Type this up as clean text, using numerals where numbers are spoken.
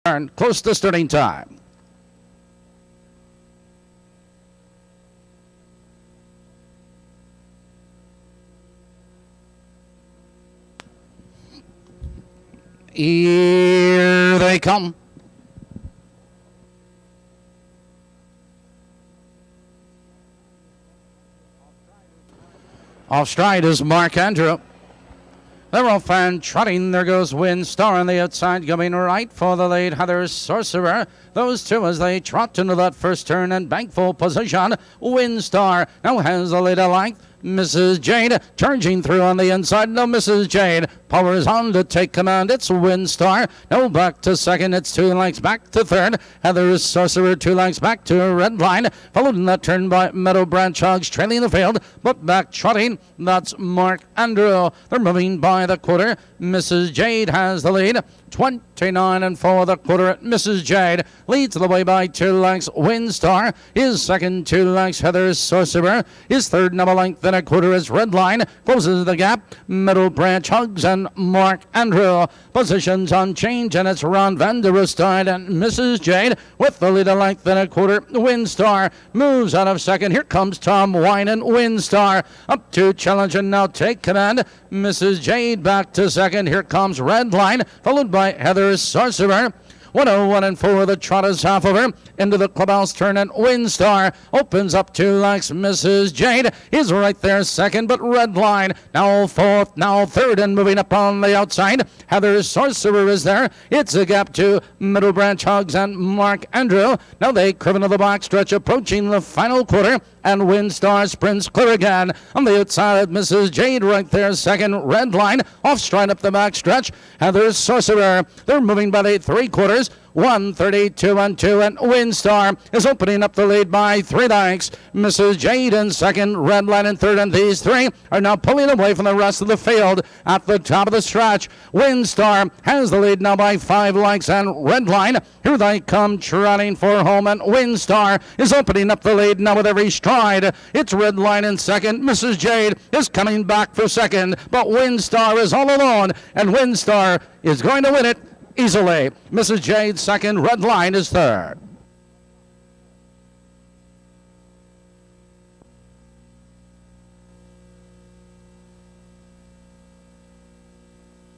turn, close to starting time. Here they come. Off stride is Mark Andrew. They're off and trotting. There goes Windstar on the outside, coming right for the lead. Heather Sorcerer. Those two as they trot into that first turn and bank full position. Windstar now has the lead a length. Mrs. Jade charging through on the inside. No, Mrs. Jade powers on to take command. It's Windstar. No, back to second. It's 2 lengths back to third. Heather Sorcerer 2 lengths back to Red Line. Followed in that turn by Meadow Branch Hogs trailing the field, but back trotting. That's Mark Andrew. They're moving by the quarter. Mrs. Jade has the lead. 29 and 4 the quarter. Mrs. Jade leads the way by 2 lengths. Windstar is second, 2 lengths. Heather Sorcerer is third, and a length and a quarter is Red Line. Closes the gap. Middle Branch Hugs and Mark Andrew. Positions on change, and it's Ron Van Der Rustide and Mrs. Jade with the lead a length and a quarter. Windstar moves out of second. Here comes Tom Wine and Windstar up to challenge and now take command. Mrs. Jade back to second. Here comes Red Line, followed by Heather Sorcerer. 101 and 4, the trot is half over. Into the clubhouse turn, and Windstar opens up 2 lengths. Mrs. Jade is right there second, but Red Line now fourth, now third, and moving up on the outside. Heather Sorcerer is there. It's a gap to Middle Branch Hogs and Mark Andrew. Now they curve into the back stretch, approaching the final quarter, and Windstar sprints clear again. On the outside, Mrs. Jade right there second. Red Line off stride up the back stretch. Heather Sorcerer. They're moving by the 3/4. 132 and 2, and Windstar is opening up the lead by 3 lengths. Mrs. Jade in second, Red Line in third, and these three are now pulling away from the rest of the field at the top of the stretch. Windstar has the lead now by 5 lengths, and Red Line, here they come trotting for home, and Windstar is opening up the lead now with every stride. It's Red Line in second. Mrs. Jade is coming back for second, but Windstar is all alone, and Windstar is going to win it easily. Mrs. Jade second, Red Line is third.